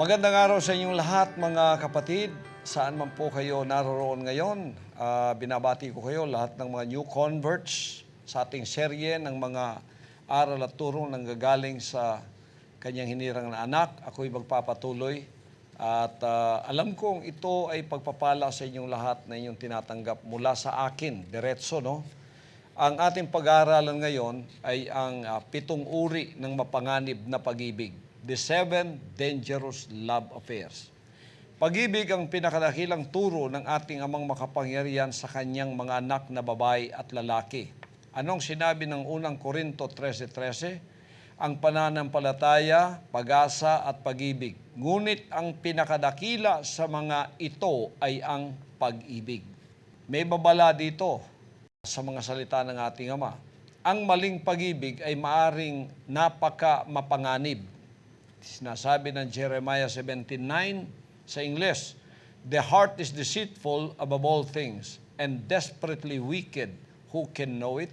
Magandang araw sa inyong lahat mga kapatid. Saan man po kayo naroroon ngayon, binabati ko kayo lahat ng mga new converts sa ating serye ng mga aral at turong nanggagaling sa kanyang hinirang na anak. Ako'y magpapatuloy at alam kong ito ay pagpapala sa inyong lahat na inyong tinatanggap mula sa akin, diretso, no? Ang ating pag-aaralan ngayon ay ang 7 uri ng mapanganib na pag-ibig. The 7 dangerous love affairs. Pag-ibig ang pinakadakilang turo ng ating amang makapangyarihan sa kanyang mga anak na babae at lalaki. Anong sinabi ng unang Korinto 13:13? Ang pananampalataya, pag-asa at pag-ibig. Ngunit ang pinakadakila sa mga ito ay ang pag-ibig. May babala dito sa mga salita ng ating Ama. Ang maling pag-ibig ay maaring napaka-mapanganib. Sinasabi ng Jeremiah 17:9 sa Ingles, "The heart is deceitful above all things and desperately wicked. Who can know it?"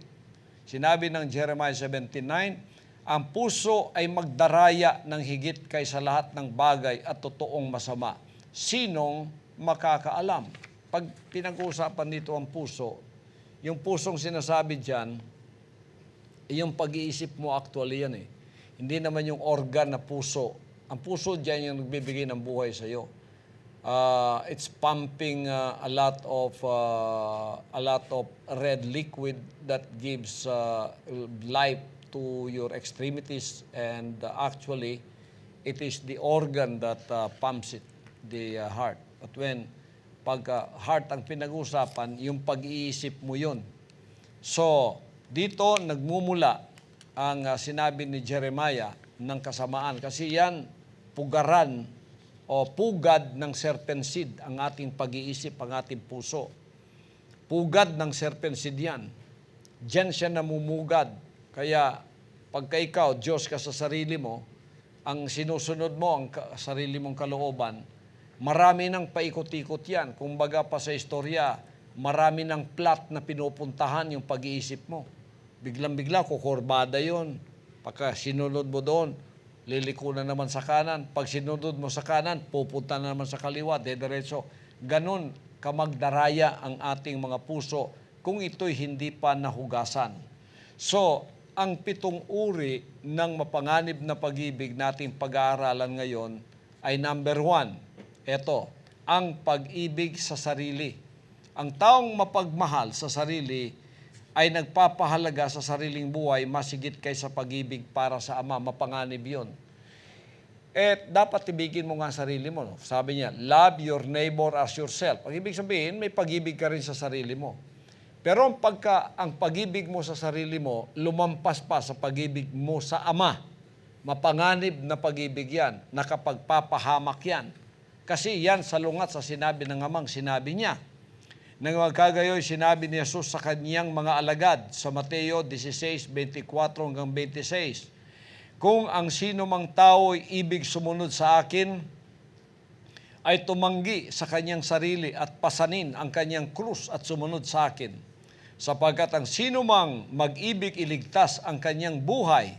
Sinabi ng Jeremiah 17:9, ang puso ay magdaraya ng higit kaysa lahat ng bagay at totoong masama. Sinong makakaalam? Pag pinag-uusapan dito ang puso, yung pusong sinasabi dyan, yung pag-iisip mo actually yan eh. Hindi naman yung organ na puso. Ang puso dyan yung nagbibigay ng buhay sa iyo. It's pumping a lot of red liquid that gives life to your extremities, and actually it is the organ that pumps it, the heart. But when heart ang pinag-usapan, yung pag-iisip mo yun. So, dito nagmumula ang sinabi ni Jeremiah ng kasamaan. Kasi yan, pugaran o pugad ng serpent seed ang ating pag-iisip, ang ating puso. Pugad ng serpent seed yan. Diyan siya namumugad. Kaya pagka ikaw, Diyos ka sa sarili mo, ang sinusunod mo, ang sarili mong kalooban, marami nang paikot-ikot yan. Kung baga pa sa istorya, marami nang plot na pinupuntahan yung pag-iisip mo. Biglang-bigla, kukurbada yun. Pagka sinunod mo doon, liliko na naman sa kanan. Pag sinunod mo sa kanan, pupunta na naman sa kaliwa, dediretso. Ganon kamagdaraya ang ating mga puso kung ito'y hindi pa nahugasan. So, ang 7 uri ng mapanganib na pag-ibig nating pag-aaralan ngayon ay number 1. Ito, ang pag-ibig sa sarili. Ang taong mapagmahal sa sarili ay nagpapahalaga sa sariling buhay masigit kaysa pag-ibig para sa Ama. Mapanganib yun. Dapat ibigin mo nga sarili mo. No? Sabi niya, love your neighbor as yourself. Ang ibig sabihin, may pag-ibig ka rin sa sarili mo. Pero ang pag-ibig mo sa sarili mo, lumampas pa sa pag-ibig mo sa Ama. Mapanganib na pag-ibig yan, nakapagpapahamak yan. Kasi yan salungat sa sinabi ng Amang sinabi niya. Nang magkagayoy, sinabi ni Jesus sa kanyang mga alagad sa Mateo 16:24-26, kung ang sino mang tao ay ibig sumunod sa akin, ay tumanggi sa kanyang sarili at pasanin ang kanyang krus at sumunod sa akin. Sapagkat ang sino mang mag-ibig iligtas ang kanyang buhay,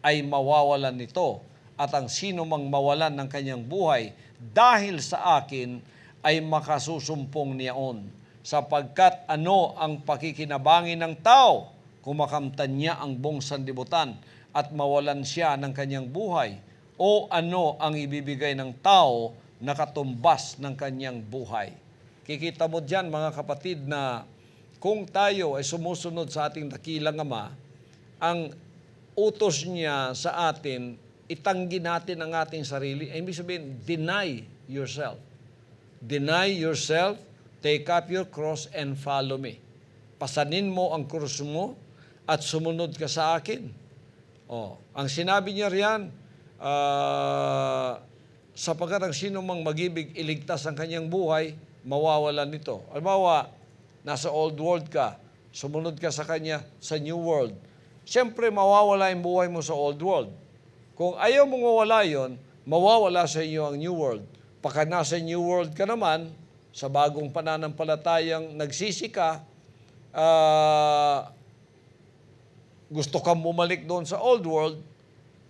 ay mawawalan nito. At ang sino mang mawalan ng kanyang buhay, dahil sa akin, ay makasusumpong niyaon. Sapagkat ano ang pakikinabangin ng tao kung makamtan niya ang buong sanlibutan at mawalan siya ng kanyang buhay? O ano ang ibibigay ng tao na katumbas ng kanyang buhay? Kikita mo dyan mga kapatid na kung tayo ay sumusunod sa ating dakilang Ama, ang utos niya sa atin, itanggi natin ang ating sarili. Ay, ibig sabihin, deny yourself. Deny yourself. Take up your cross and follow me. Pasanin mo ang krus mo at sumunod ka sa akin. Ang sinabi niya riyan, sapagkat ang sino mang mag-ibig iligtas ang kanyang buhay, mawawalan nito. Halimbawa, nasa old world ka, sumunod ka sa kanya sa new world. Siyempre, mawawala yung buhay mo sa old world. Kung ayaw mong mawala yun, mawawala sa iyo ang new world. Pagka nasa new world ka naman, sa bagong pananampalatayang nagsisi ka, gusto kang bumalik doon sa old world,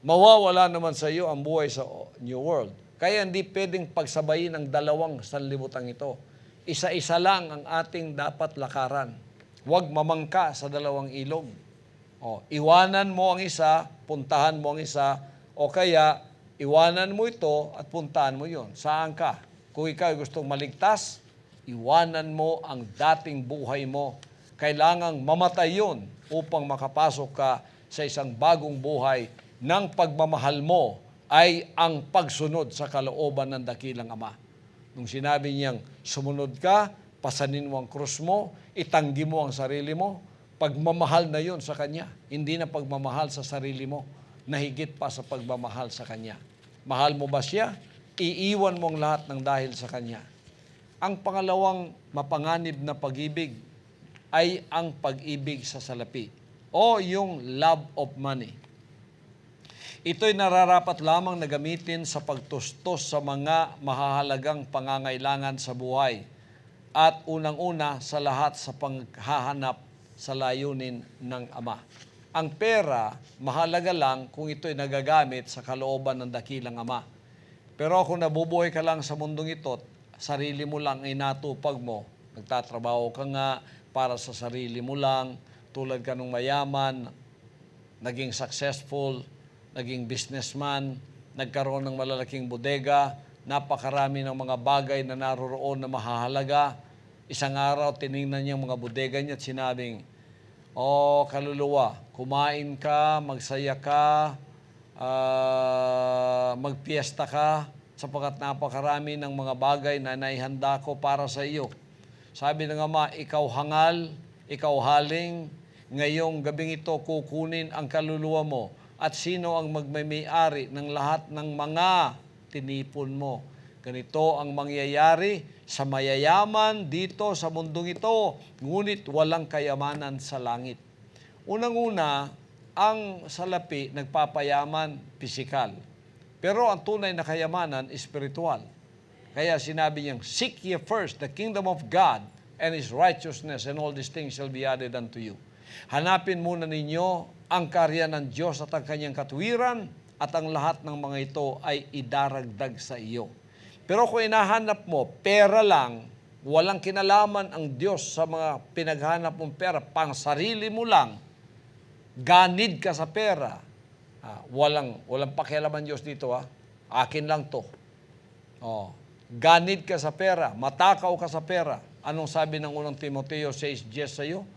mawawala naman sa iyo ang buhay sa new world. Kaya hindi pwedeng pagsabayin ang dalawang sanlibutan ito. Isa-isa lang ang ating dapat lakaran. Huwag mamangka sa dalawang ilog. Iwanan mo ang isa, puntahan mo ang isa, o kaya iwanan mo ito at puntahan mo yon. Saan ka? Kung ikaw gustong maligtas, iwanan mo ang dating buhay mo. Kailangang mamatay yun upang makapasok ka sa isang bagong buhay ng pagmamahal mo ay ang pagsunod sa kalooban ng dakilang Ama. Nung sinabi niyang, sumunod ka, pasanin mo ang krus mo, itanggi mo ang sarili mo, pagmamahal na yun sa Kanya. Hindi na pagmamahal sa sarili mo, na higit pa sa pagmamahal sa Kanya. Mahal mo ba siya? Iiwan mo ang lahat ng dahil sa Kanya. Ang pangalawang mapanganib na pag-ibig ay ang pag-ibig sa salapi o yung love of money. Ito'y nararapat lamang na gamitin sa pagtustos sa mga mahahalagang pangangailangan sa buhay at unang-una sa lahat sa panghahanap sa layunin ng Ama. Ang pera, mahalaga lang kung ito'y nagagamit sa kalooban ng dakilang Ama. Pero kung nabubuhay ka lang sa mundong ito, sarili mo lang ay natupag mo, nagtatrabaho ka nga para sa sarili mo lang, tulad ka ng mayaman, naging successful, naging businessman, nagkaroon ng malalaking bodega, napakarami ng mga bagay na naroroon na mahahalaga. Isang araw, tinignan niya mga bodega niya at sinabing, kaluluwa, kumain ka, magsaya ka, magpiesta ka, sapagkat napakarami ng mga bagay na naihanda ko para sa iyo. Sabi ng Ama, ikaw hangal, ikaw haling, ngayong gabing ito kukunin ang kaluluwa mo. At sino ang magmay-ari ng lahat ng mga tinipon mo? Ganito ang mangyayari sa mayayaman dito sa mundong ito, ngunit walang kayamanan sa langit. Unang-una, ang salapi nagpapayaman pisikal. Pero ang tunay na kayamanan, espiritual. Kaya sinabi niyang, seek ye first the kingdom of God and His righteousness, and all these things shall be added unto you. Hanapin muna ninyo ang karya ng Diyos at ang Kanyang katuwiran, at ang lahat ng mga ito ay idaragdag sa iyo. Pero kung hinahanap mo, pera lang, walang kinalaman ang Diyos sa mga pinaghanap mong pera, pang sarili mo lang, ganid ka sa pera, walang pakialaman Diyos dito, akin lang to. Ganid ka sa pera, matakaw ka sa pera. Anong sabi ng unang Timoteo 6:10 sa iyo?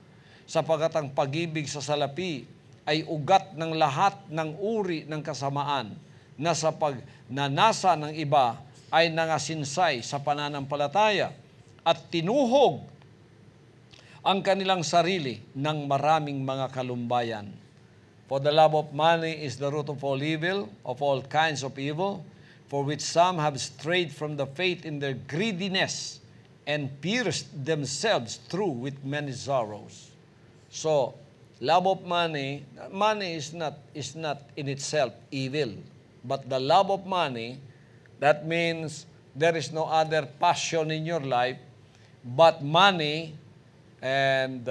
Sapagat ang pag-ibig sa salapi ay ugat ng lahat ng uri ng kasamaan, na sa pagnanasa ng iba ay nangasinsay sa pananampalataya at tinuhog ang kanilang sarili ng maraming mga kalumbayan. For the love of money is the root of all evil, of all kinds of evil, for which some have strayed from the faith in their greediness and pierced themselves through with many sorrows. So, love of money is not in itself evil. But the love of money, that means there is no other passion in your life but money, and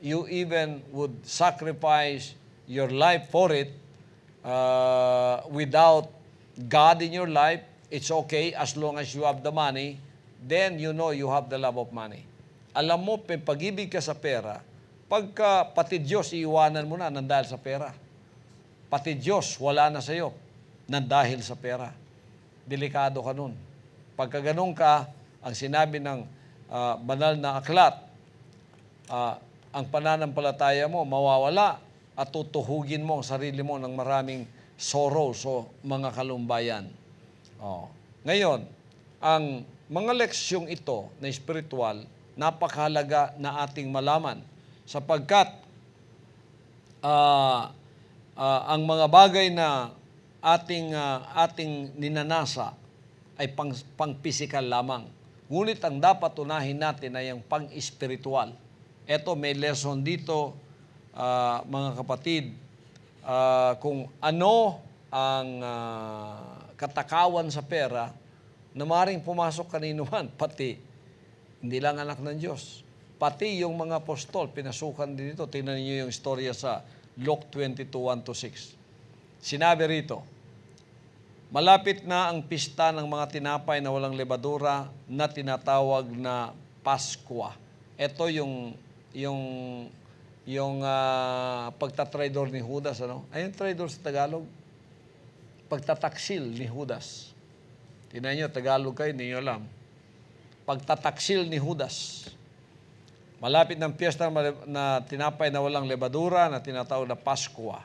you even would sacrifice your life for it without God in your life. It's okay as long as you have the money, then you know you have the love of money. Alam mo, pag-ibig ka sa pera, pagka pati Diyos, iiwanan mo na nang dahil sa pera. Pati Diyos, wala na sa iyo nang dahil sa pera. Delikado ka nun. Pagka ganun ka, ang sinabi ng banal na aklat, ang pananampalataya mo mawawala at tutuhugin mo ang sarili mo ng maraming sorrows o mga kalumbayan. Ngayon, ang mga leksyong ito na espiritual, napakahalaga na ating malaman, sapagkat ang mga bagay na ating ninanasa ay pang-pisikal lamang. Ngunit ang dapat unahin natin ay ang pang-espiritual. Ito, may lesson dito, mga kapatid, kung ano ang katakawan sa pera na maaaring pumasok kanino man, pati hindi lang anak ng Diyos. Pati yung mga apostol, pinasukan din ito. Tingnan niyo yung istorya sa Luke 22:1-6. Sinabi rito, Malapit na ang pista ng mga tinapay na walang lebadura na tinatawag na Paskwa. Ito yung pagtatraidor ni Judas, ano? Ayun traidor sa Tagalog. Pagtataksil ni Judas. Tingnan nyo, Tagalog kayo, hindi nyo alam. Pagtataksil ni Judas. Malapit ng piyesta na tinapay na walang lebadura na tinatawag na Paskwa.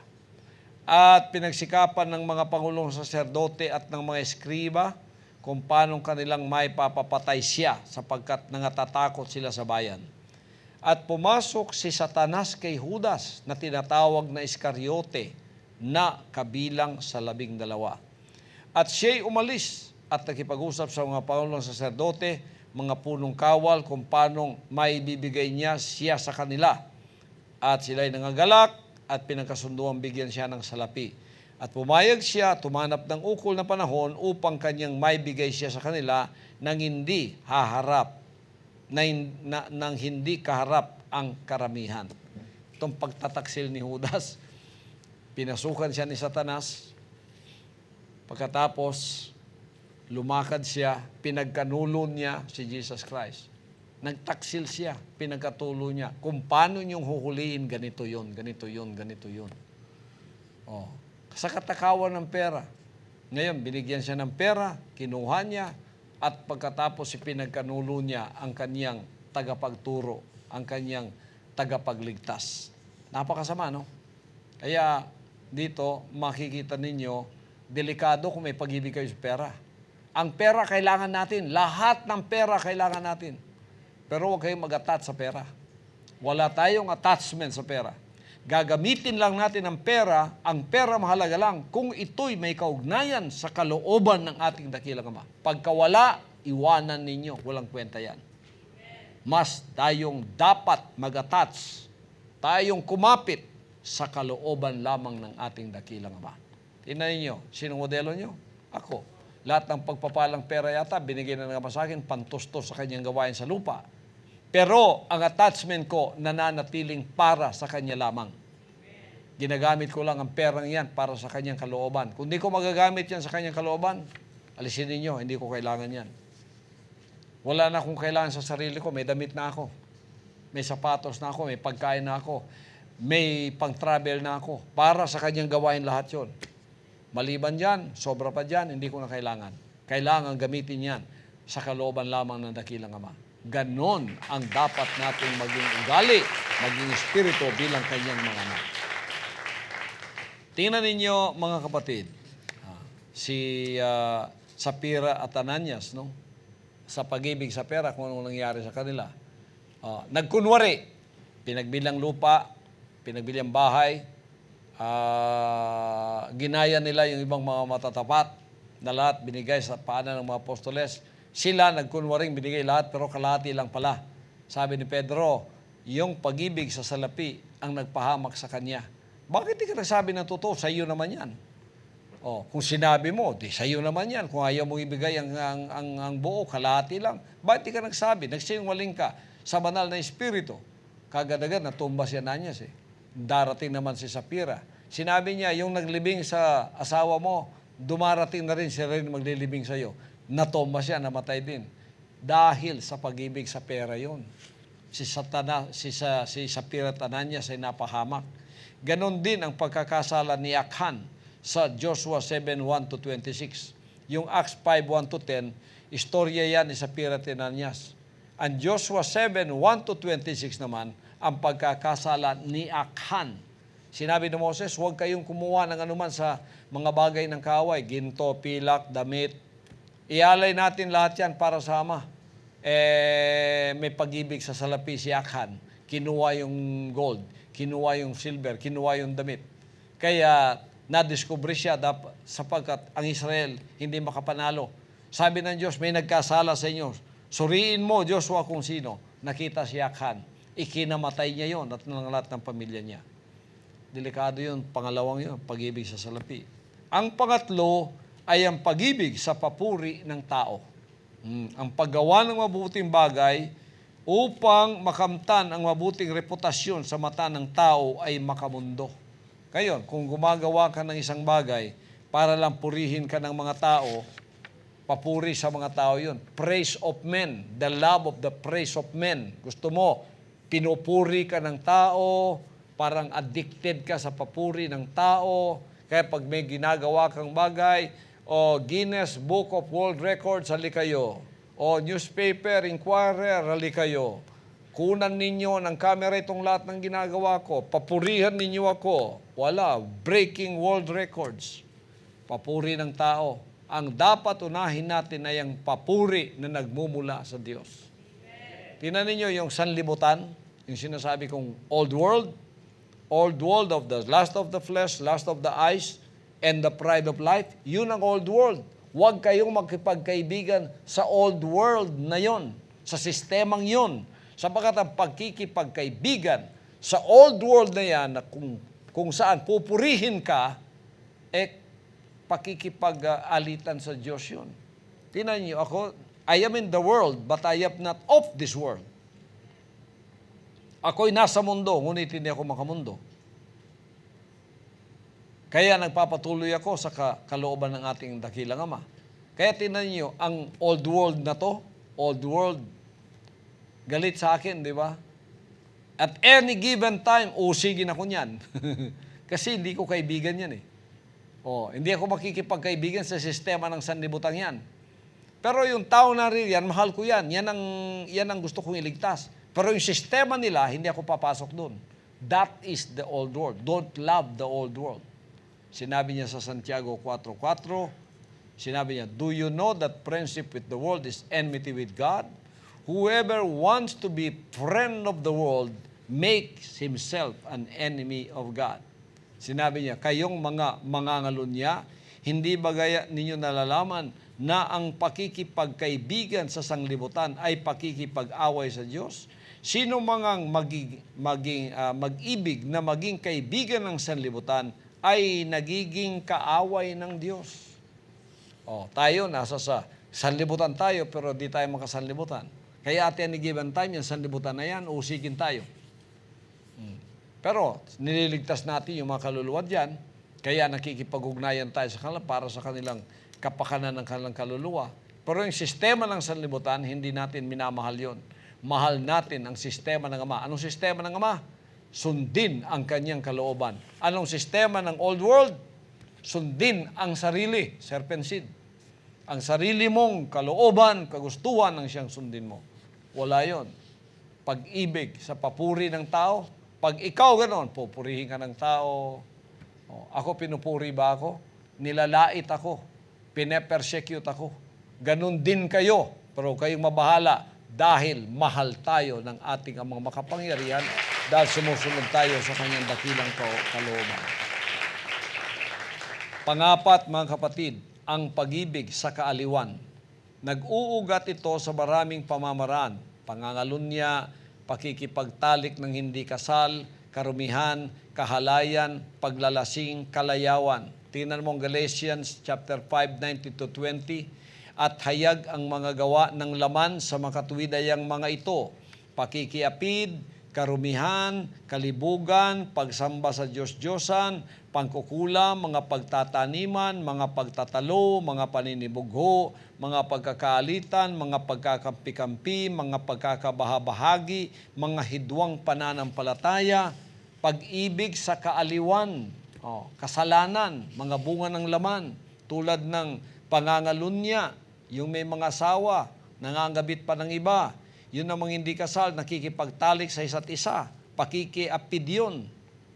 At pinagsikapan ng mga pangulong saserdote at ng mga eskriba kung paano kanilang may papapatay siya sapagkat nangatatakot sila sa bayan. At pumasok si Satanas kay Judas na tinatawag na Iscariote na kabilang sa 12. At siya'y umalis at nakipag-usap sa mga pangulong saserdote, mga punong kawal kung paano may bibigay niya siya sa kanila. At sila'y nangagalak at pinagkasunduang bigyan siya ng salapi. At pumayag siya, tumanap ng ukol na panahon upang kanyang may bigay siya sa kanila nang hindi haharap, nang hindi kaharap ang karamihan. Itong pagtataksil ni Judas, pinasukan siya ni Satanas, pagkatapos lumakad siya, pinagkanulon niya si Jesus Christ. Nagtaksil siya, pinagkatulo niya. Kung paano niyong huhulihin, ganito yun, ganito yun, ganito yun. Oh. Sa katakawan ng pera. Ngayon, binigyan siya ng pera, kinuha niya, at pagkatapos pinagkanulo niya ang kanyang tagapagturo, ang kanyang tagapagligtas. Napakasama, no? Kaya dito, makikita ninyo, delikado kung may pag-ibig kayo sa pera. Ang pera kailangan natin. Lahat ng pera kailangan natin. Pero huwag kayong mag-attach sa pera. Wala tayong attachment sa pera. Gagamitin lang natin ang pera mahalaga lang kung ito'y may kaugnayan sa kalooban ng ating dakilang Ama. Pagka wala, iwanan ninyo. Walang kwenta yan. Mas tayong dapat mag-attach. Tayong kumapit sa kalooban lamang ng ating dakilang Ama. Tingnan ninyo, sinong modelo nyo? Ako. Lahat ng pagpapalang pera yata, binigay na ng Ama sa akin, pantustos sa kanyang gawain sa lupa. Pero ang attachment ko nananatiling para sa kanya lamang. Ginagamit ko lang ang perang yan para sa kanyang kalooban. Kung di ko magagamit yan sa kanyang kalooban, alisin ninyo, hindi ko kailangan yan. Wala na akong kailangan sa sarili ko, may damit na ako. May sapatos na ako, may pagkain na ako. May pang-travel na ako. Para sa kanyang gawain lahat yon. Maliban dyan, sobra pa dyan, hindi ko na kailangan. Kailangan gamitin yan sa kalooban lamang ng dakilang Ama. Ganon ang dapat nating maging ugali, maging espiritu bilang kanyang mga anak. Tingnan ninyo mga kapatid, si Sapphira at Ananias, no? Sa pag-ibig sa pera, kung anong nangyari sa kanila. Nagkunwari, pinagbilang lupa, pinagbilang bahay, ginaya nila yung ibang mga matatapat na lahat binigay sa paanan ng mga apostoles. Sila nagkunwaring binigay lahat pero kalahati lang pala. Sabi ni Pedro, yung pag-ibig sa salapi ang nagpahamak sa kanya. Bakit di ka nagsabi ng totoo? Sa iyo naman yan. Kung sinabi mo, di sa iyo naman yan. Kung ayaw mo ibigay ang buo, kalahati lang. Bakit di ka nagsabi? Nagsinungaling ka sa banal na espiritu. Kagad-agad natumba si Ananias. Darating naman si Sapphira. Sinabi niya, yung naglibing sa asawa mo, dumarating na rin siya rin maglilibing sa iyo. Natomba siya, namatay din. Dahil sa pag-ibig sa pera yon. Si Sapphira at Ananias ay napahamak. Ganon din ang pagkakasala ni Achan sa Joshua 7:1-26. Yung Acts 5:1-10, istorya yan ni Sapphira at Ananias. Ang Joshua 7:1-26 naman, ang pagkakasala ni Achan. Sinabi ni Moses, huwag kayong kumuha ng anuman sa mga bagay ng kaaway, ginto, pilak, damit. Ialay natin lahat yan para sa Ama. May pag-ibig sa salapi si Achan. Kinuha yung gold, kinuha yung silver, kinuha yung damit. Kaya nadiskubre siya sapagkat ang Israel hindi makapanalo. Sabi ng Diyos, may nagkasala sa inyo. Suriin mo, Joshua, kung sino. Nakita si Achan. Ikinamatay niya yon at ng lahat ng pamilya niya. Delikado yun. Pangalawang yun, pag-ibig sa salapi. Ang pangatlo ay ang pag-ibig sa papuri ng tao. Ang paggawa ng mabuting bagay upang makamtan ang mabuting reputasyon sa mata ng tao ay makamundo. Ngayon, kung gumagawa ka ng isang bagay para lang purihin ka ng mga tao, papuri sa mga tao yun. Praise of men, the love of the praise of men. Gusto mo, pinupuri ka ng tao, parang addicted ka sa papuri ng tao, kaya pag may ginagawa kang bagay, o Guinness Book of World Records, hali kayo. O Newspaper Inquirer, hali kayo. Kunan ninyo ng camera itong lahat ng ginagawa ko. Papurihan ninyo ako. Wala. Breaking world records. Papuri ng tao. Ang dapat unahin natin ay ang papuri na nagmumula sa Diyos. Tingnan ninyo yung sanlibutan, yung sinasabi kong old world of the lust of the flesh, lust of the eyes, and the pride of life. Yun ang old world. Huwag kayong magkipagkaibigan sa old world na yon, sa sistemang yon. Sapagkat ang pagkikipagkaibigan sa old world na yan, na kung saan pupurihin ka, pakikipag-alitan sa Diyos yun. Tingnan niyo ako, I am in the world, but I am not of this world. Ako'y nasa mundo, ngunit hindi ako makamundo. Kaya nagpapatuloy ako sa kalooban ng ating dakilang Ama. Kaya tingnan niyo, ang old world na to, old world, galit sa akin, di ba? At any given time, usigin ako niyan. Kasi hindi ko kaibigan yan eh. Hindi ako makikipagkaibigan sa sistema ng sanlibutan yan. Pero yung tao na rin yan, mahal ko yan. Yan ang gusto kong iligtas. Pero yung sistema nila, hindi ako papasok doon. That is the old world. Don't love the old world. Sinabi niya sa Santiago 4:4, sinabi niya, do you know that friendship with the world is enmity with God? Whoever wants to be friend of the world makes himself an enemy of God. Sinabi niya, kayong mga mangangalunya, hindi ba gaya ninyo nalalaman na ang pakikipagkaibigan sa sanglibutan ay pakikipag-away sa Diyos? Sino mangang mag-ibig na maging kaibigan ng sanlibutan ay nagiging kaaway ng Diyos. Tayo, nasa sa sanlibutan tayo, pero di tayo makasanlibutan. Kaya at any given time, yung sanlibutan na yan, usigin tayo. Pero nililigtas natin yung mga kaluluwa dyan, kaya nakikipag-ugnayan tayo sa kanila para sa kanilang kapakanan ng kanilang kaluluwa. Pero yung sistema ng sanlibutan, hindi natin minamahal yon. Mahal natin ang sistema ng Ama. Anong sistema ng Ama? Sundin ang kanyang kalooban. Anong sistema ng old world? Sundin ang sarili, serpent seed. Ang sarili mong kalooban, kagustuhan ang siyang sundin mo. Wala yon. Pag-ibig sa papuri ng tao, pag ikaw gano'n, pupurihin ka ng tao. Ako, pinupuri ba ako? Nilalait ako. Pine-persecute ako. Ganon din kayo. Pero kayong mabahala dahil mahal tayo ng ating amang makapangyarihan dahil sumusunod tayo sa kanyang dakilang kalooban. Pangapat, mga kapatid, ang pag-ibig sa kaaliwan. Nag-uugat ito sa maraming pamamaraan. Pangangalunya, pakikipagtalik ng hindi kasal, karumihan, kahalayan, paglalasing, kalayawan. Tingnan mo ang Galatians chapter 5:19-20. At hayag ang mga gawa ng laman sa makatuwidayang mga ito. Pakikiapid, karumihan, kalibugan, pagsamba sa Diyos-Diyosan, pangkukulam, mga pagtataniman, mga pagtatalo, mga paninibugho, mga pagkakaalitan, mga pagkakampi-kampi, mga pagkakabahabahagi, mga hidwang pananampalataya, pag-ibig sa kaaliwan, kasalanan, mga bunga ng laman, tulad ng pangangalunya, yung may mga asawa, nangangabit pa ng iba, yun ang mga hindi kasal, nakikipagtalik sa isa't isa, pakikiapid yun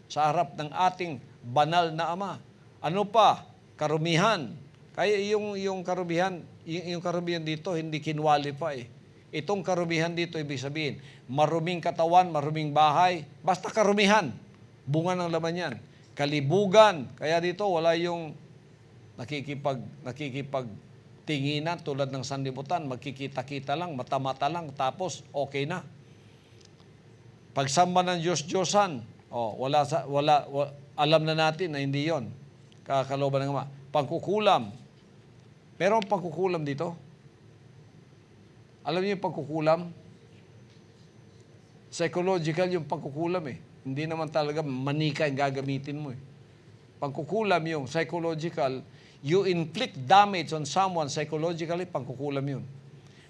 sa harap ng ating banal na Ama. Ano pa? Karumihan. Kaya yung karumihan dito, hindi kinwali pa eh. Itong karumihan dito, ibig sabihin, maruming katawan, maruming bahay, basta karumihan. Bunga ng laman yan. Kalibugan. Kaya dito, wala yung nakikipagtinginan tulad ng sanlibutan, magkikita-kita lang, mata-mata lang, tapos okay na. Pagsamba ng Diyos-Diyosan, alam na natin na hindi yon. Kakalooban ng Ama. Pangkukulam. Merong pangkukulam dito? Alam niyo yung pangkukulam? Psychological yung pangkukulam eh. Hindi naman talaga manika yung gagamitin mo eh. Pangkukulam yung psychological, You inflict damage on someone psychologically, pangkukulam yun.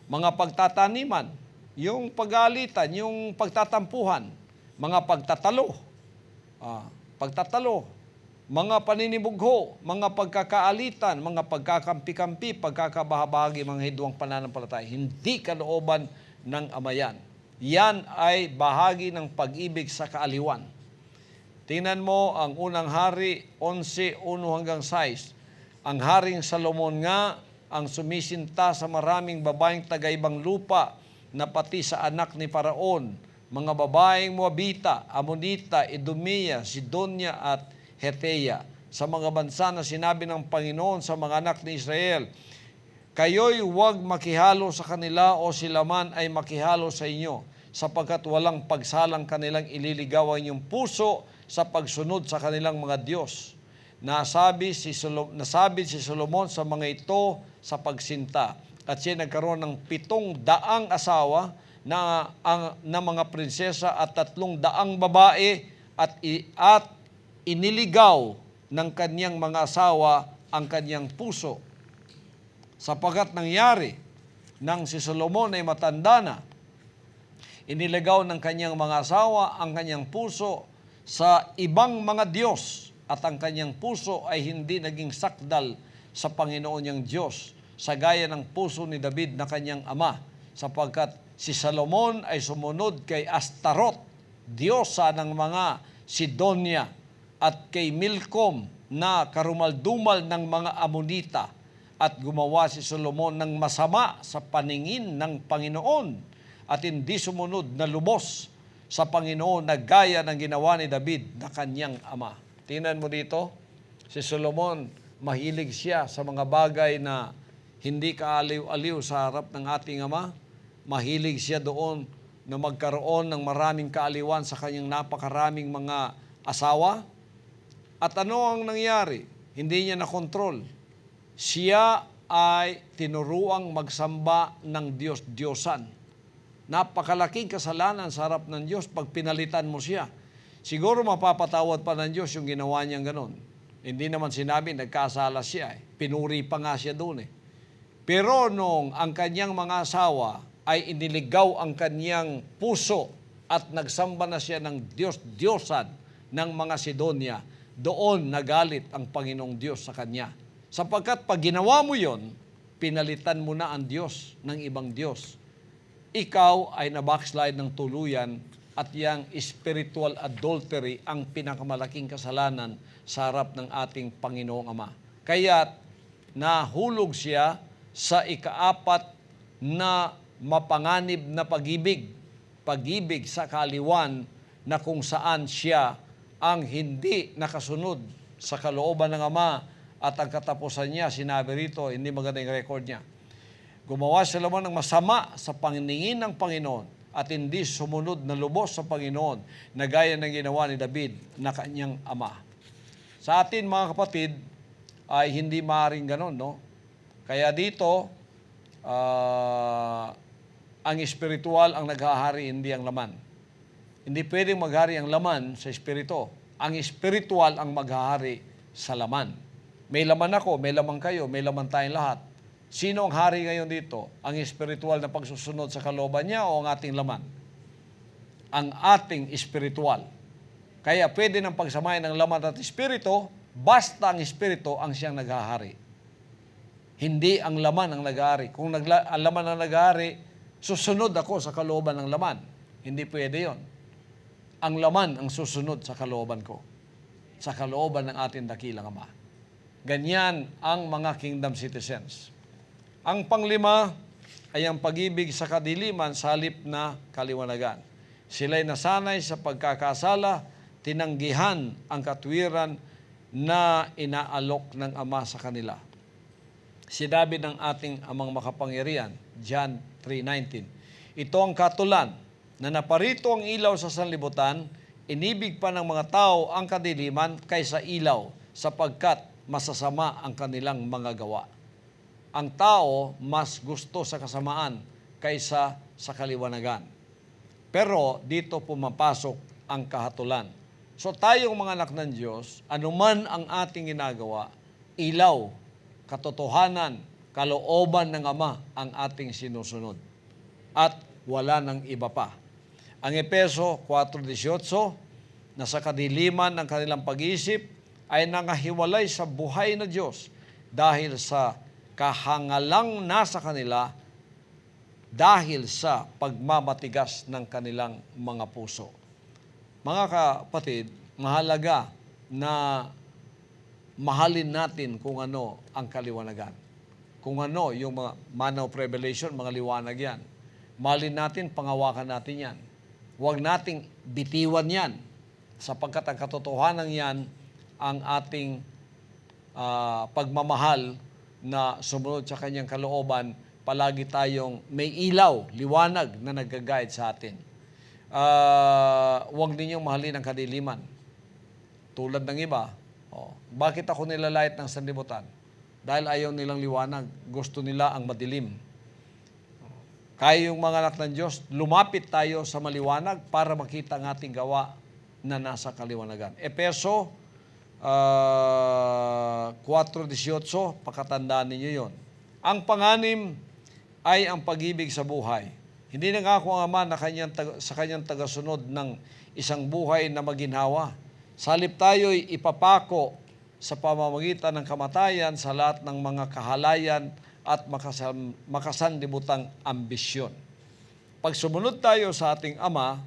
Mga pagtataniman, yung pagalitan, yung pagtatampuhan, mga pagtatalo, mga paninibugho, mga pagkakaalitan, mga pagkakampi-kampi, pagkakabahabagi, mga hidwang pananampalataya. Hindi kalooban ng Ama yan. Yan ay bahagi ng pag-ibig sa kaaliwan. Tingnan mo ang unang hari, 11:1-6. Ang Haring Solomon nga ang sumisinta sa maraming babaeng taga-ibang lupa na pati sa anak ni Faraon, mga babaeng Moabita, Amonita, Edomia, Sidonia at Heteya, sa mga bansa na sinabi ng Panginoon sa mga anak ni Israel, kayo'y huwag makihalo sa kanila o sila man ay makihalo sa inyo, sapagkat walang pagsalang kanilang ililigaw ang inyong puso sa pagsunod sa kanilang mga Diyos. Nasabi si Solomon sa mga ito sa pagsinta, at siya nagkaroon ng 700 asawa na mga prinsesa at 300 babae at iniligaw ng kanyang mga asawa ang kanyang puso. Sapagkat nangyari nang si Solomon ay matanda na, iniligaw ng kanyang mga asawa ang kanyang puso sa ibang mga Diyos at ang kanyang puso ay hindi naging sakdal sa Panginoon niyang Diyos, sa gaya ng puso ni David na kanyang ama, sapagkat si Solomon ay sumunod kay Astarot, diyosa ng mga Sidonia, at kay Milcom na karumaldumal ng mga Amonita, at gumawa si Solomon ng masama sa paningin ng Panginoon at hindi sumunod na lubos sa Panginoon na gaya ng ginawa ni David na kanyang ama. Tingnan mo dito, si Solomon, mahilig siya sa mga bagay na hindi kaaliw-aliw sa harap ng ating ama. Mahilig siya doon na magkaroon ng maraming kaaliwan sa kanyang napakaraming mga asawa. At ano ang nangyari? Hindi niya nakontrol. Siya ay tinuruang magsamba ng Diyos-Diyosan. Napakalaking kasalanan sa harap ng Diyos pag pinalitan mo siya. Siguro mapapatawad pa ng Diyos yung ginawa niyang ganon. Hindi naman sinabi nagkasala siya. Pinuri pa nga siya doon. Pero nung ang kanyang mga asawa ay iniligaw ang kanyang puso at nagsamba na siya ng Diyos-Diyosan ng mga Sidonia, doon nagalit ang Panginoong Diyos sa kanya. Sapagkat pag ginawa mo yon, pinalitan mo na ang Diyos ng ibang Diyos. Ikaw ay nabackslide ng tuluyan at yang spiritual adultery ang pinakamalaking kasalanan sa harap ng ating Panginoong Ama. Kaya nahulog siya sa ikaapat na mapanganib na pag-ibig sa kaaliwan, na kung saan siya ang hindi nakasunod sa kalooban ng Ama, at ang katapusan niya, sinabi rito, hindi maganda yung record niya. Gumawa sila ng masama sa paningin ng Panginoon at hindi sumunod na lubos sa Panginoon na gaya ng ginawa ni David na kanyang ama. Sa atin mga kapatid ay hindi maaaring ganon, no? Kaya dito, ang espiritual ang naghahari, hindi ang laman. Hindi pwedeng maghari ang laman sa espiritu. Ang espiritual ang maghahari sa laman. May laman ako, may laman kayo, may laman tayong lahat. Sino ang hari ngayon dito? Ang espiritual na pagsusunod sa kalooban niya o ang ating laman? Ang ating espiritual. Kaya pwede ng pagsamahin ng laman at espiritu, basta ang espiritu ang siyang naghahari. Hindi ang laman ang naghahari. Kung ang laman ang naghahari, susunod ako sa kalooban ng laman. Hindi pwede yon. Ang laman ang susunod sa kalooban ko. Sa kalooban ng ating dakilang Ama. Ganyan ang mga kingdom citizens. Ang panglima ay ang pag-ibig sa kadiliman sa halip na kaliwanagan. Sila'y nasanay sa pagkakasala, tinanggihan ang katwiran na inaalok ng Ama sa kanila. Sinabi ng ating Amang makapangyarihan, John 3:19, ito ang katulan, na naparito ang ilaw sa sanlibutan, inibig pa ng mga tao ang kadiliman kaysa ilaw, sapagkat masasama ang kanilang mga gawa. Ang tao mas gusto sa kasamaan kaysa sa kaliwanagan. Pero dito pumapasok ang kahatulan. So tayong mga anak ng Diyos, anuman ang ating ginagawa, ilaw katotohanan, kalooban ng Ama ang ating sinusunod. At wala ng iba pa. Ang Efeso 4:18, na sa kadiliman ng kanilang pag-iisip ay nangahiwalay sa buhay na Diyos dahil sa kahangalang nasa kanila dahil sa pagmamatigas ng kanilang mga puso. Mga kapatid, mahalaga na mahalin natin kung ano ang kaliwanagan. Kung ano yung mga man of revelation, mga liwanag yan. Mahalin natin, pangawakan natin yan. Huwag nating bitiwan yan sapagkat ang katotohanan yan ang ating pagmamahal na sumunod sa kanyang kalooban. Palagi tayong may ilaw, liwanag na nag-guide sa atin. Huwag ninyong mahalin ang kadiliman. Tulad ng iba, bakit ako nilalait ng sanlibutan? Dahil ayaw nilang liwanag. Gusto nila ang madilim. Kaya yung mga anak ng Diyos, lumapit tayo sa maliwanag para makita ang ating gawa na nasa kaliwanagan. Efeso 4:18, pakatandaan ninyo yon. Ang panganim ay ang pag-ibig sa buhay. Hindi nangako ang Ama na sa kanyang tagasunod ng isang buhay na maginhawa. Salip tayo'y ipapako sa pamamagitan ng kamatayan sa lahat ng mga kahalayan at makasanlibutang ambisyon. Pag sumunod tayo sa ating Ama,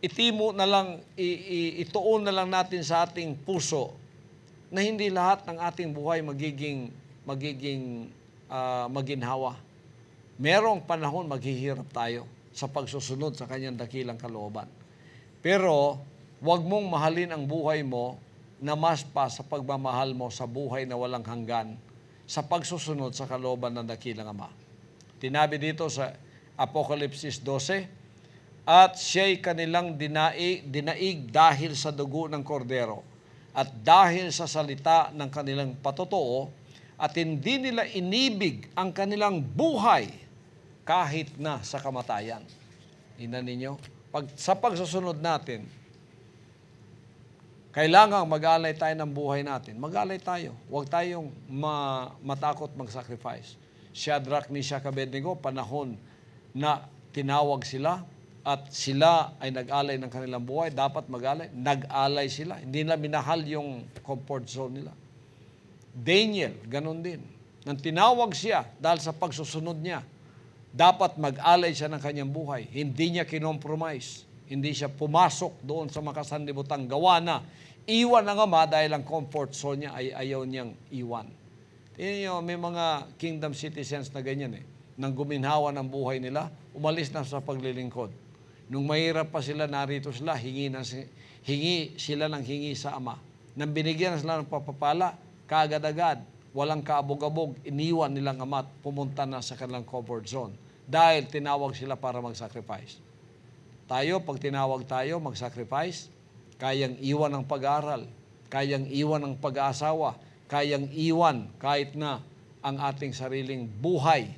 ituon na lang natin sa ating puso na hindi lahat ng ating buhay magiging maginhawa. Merong panahon maghihirap tayo sa pagsusunod sa kanyang dakilang kalooban. Pero huwag mong mahalin ang buhay mo na mas pa sa pagmamahal mo sa buhay na walang hanggan sa pagsusunod sa kalooban ng dakilang Ama. Tinabi dito sa Apokalipsis 12, at siya'y kanilang dinaig dahil sa dugo ng kordero at dahil sa salita ng kanilang patotoo, at hindi nila inibig ang kanilang buhay kahit na sa kamatayan. Tingnan ninyo, sa pagsusunod natin, kailangang mag-alay tayo ng buhay natin. Mag-alay tayo. Huwag tayong matakot mag-sacrifice. Shadrach, Meshach, Abednego, panahon na tinawag sila at sila ay nag-alay ng kanilang buhay, dapat mag-alay. Nag-alay sila. Hindi nila minahal yung comfort zone nila. Daniel, ganun din. Nang tinawag siya dahil sa pagsusunod niya, dapat mag-alay siya ng kanyang buhay. Hindi niya kinompromise. Hindi siya pumasok doon sa makasanlibutang gawa na iwan ng Ama dahil ang comfort zone niya ay ayaw niyang iwan. Tingnan niyo, may mga kingdom citizens na ganyan Nang guminhawa ng buhay nila, umalis na sa paglilingkod. Nung mahirap pa sila, narito sila, hingi sila ng hingi sa Ama. Nang binigyan sila ng papapala, kaagad-agad, walang kaabog-abog, iniwan nilang Ama at pumunta na sa kanilang comfort zone. Dahil tinawag sila para mag-sacrifice. Tayo, pag tinawag tayo, mag-sacrifice, kayang iwan ang pag-aaral, kayang iwan ang pag-aasawa, kayang iwan kahit na ang ating sariling buhay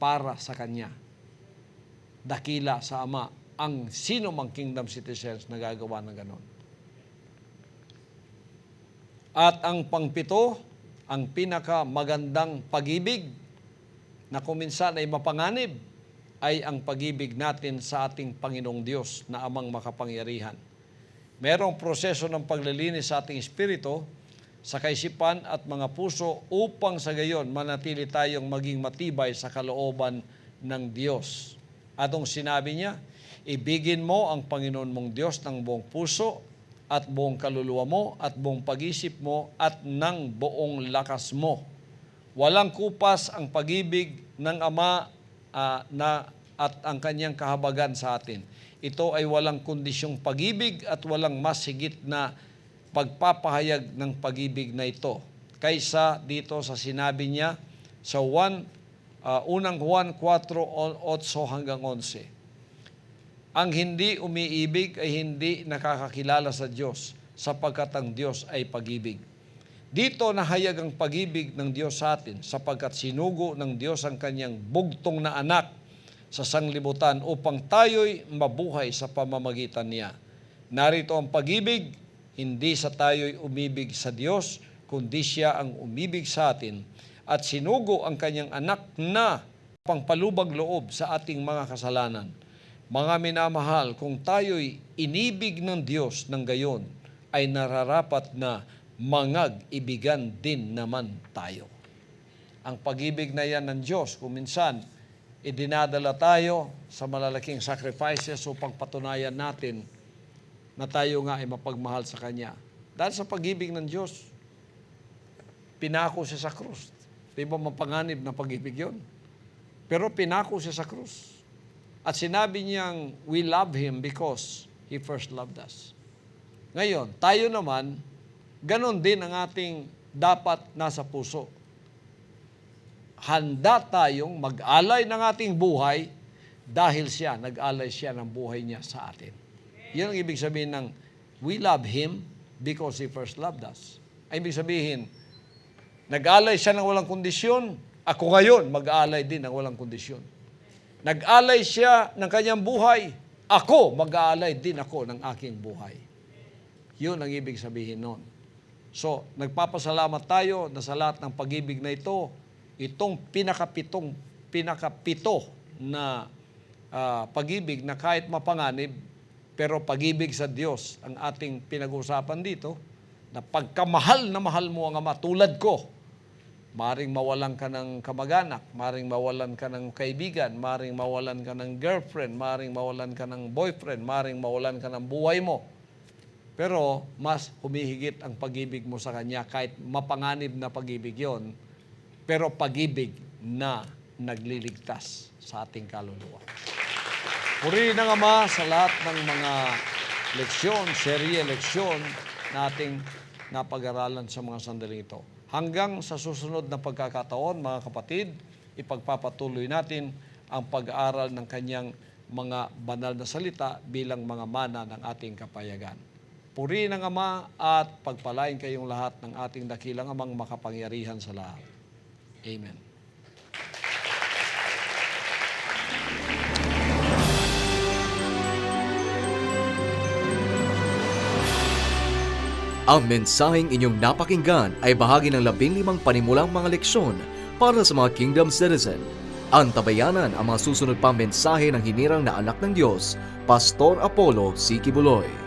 para sa Kanya. Dakila sa Ama ang sino mang kingdom citizens na gagawa ng ganon. At ang pangpito, ang pinakamagandang pag-ibig na kuminsan ay mapanganib ay ang pag-ibig natin sa ating Panginoong Diyos na Amang makapangyarihan. Merong proseso ng paglilinis sa ating espiritu, sa kaisipan at mga puso upang sa gayon manatili tayong maging matibay sa kalooban ng Diyos. Atong sinabi niya, ibigin mo ang Panginoon mong Diyos ng buong puso at buong kaluluwa mo at buong pag-isip mo at ng buong lakas mo. Walang kupas ang pag-ibig ng Ama at ang kanyang kahabagan sa atin. Ito ay walang kondisyong pag-ibig at walang mas higit na pagpapahayag ng pag-ibig na ito kaysa dito sa sinabi niya sa unang Juan 4:8-11. Ang hindi umiibig ay hindi nakakakilala sa Diyos sapagkat ang Diyos ay pag-ibig. Dito nahayag ang pag-ibig ng Diyos sa atin sapagkat sinugo ng Diyos ang kanyang bugtong na anak sa sanglibutan upang tayo'y mabuhay sa pamamagitan niya. Narito ang pag-ibig, hindi sa tayo'y umibig sa Diyos, kundi siya ang umibig sa atin at sinugo ang kanyang anak na pangpalubag loob sa ating mga kasalanan. Mga minamahal, kung tayo'y inibig ng Diyos ng gayon, ay nararapat na mangag-ibigan din naman tayo. Ang pag-ibig na yan ng Diyos, kung minsan, idinadala tayo sa malalaking sacrifices upang patunayan natin na tayo nga ay mapagmahal sa Kanya. Dahil sa pag-ibig ng Diyos, pinako siya sa krus. Di ba mapanganib na pag-ibig yun? Pero pinako siya sa krus. At sinabi niyang, we love Him because He first loved us. Ngayon, tayo naman, ganon din ang ating dapat nasa puso. Handa tayong mag-alay ng ating buhay dahil siya, nag-alay siya ng buhay niya sa atin. Yan ang ibig sabihin ng, we love Him because He first loved us. Ay ibig sabihin, nag-alay siya ng walang kondisyon, ako ngayon mag-alay din ng walang kondisyon. Nag-alay siya ng kanyang buhay, ako mag-aalay din ako ng aking buhay. Yun ang ibig sabihin nun. So, nagpapasalamat tayo na sa lahat ng pag-ibig na ito, itong pinakapito na pag-ibig na kahit mapanganib, pero pag-ibig sa Diyos ang ating pinag-usapan dito, na pagkamahal na mahal mo ang Ama tulad ko, maring mawalan ka ng kamag-anak, maring mawalan ka ng kaibigan, maring mawalan ka ng girlfriend, maring mawalan ka ng boyfriend, maring mawalan ka ng buhay mo. Pero mas humihigit ang pag-ibig mo sa Kanya kahit mapanganib na pag-ibig yon, pero pag-ibig na nagliligtas sa ating kaluluwa. Purihin ng Ama sa lahat ng mga leksyon, leksyon na ating napag-aralan sa mga sandaling ito. Hanggang sa susunod na pagkakataon, mga kapatid, ipagpapatuloy natin ang pag-aaral ng Kanyang mga banal na salita bilang mga mana ng ating kapayagan. Purihin ang Ama at pagpalain kayong lahat ng ating dakilang Amang makapangyarihan sa lahat. Amen. Ang mensaheng inyong napakinggan ay bahagi ng 15 panimulang mga leksyon para sa mga Kingdom Citizen. Antabayanan ang mga susunod pang mensahe ng hinirang na anak ng Diyos, Pastor Apollo C. Kibuloy.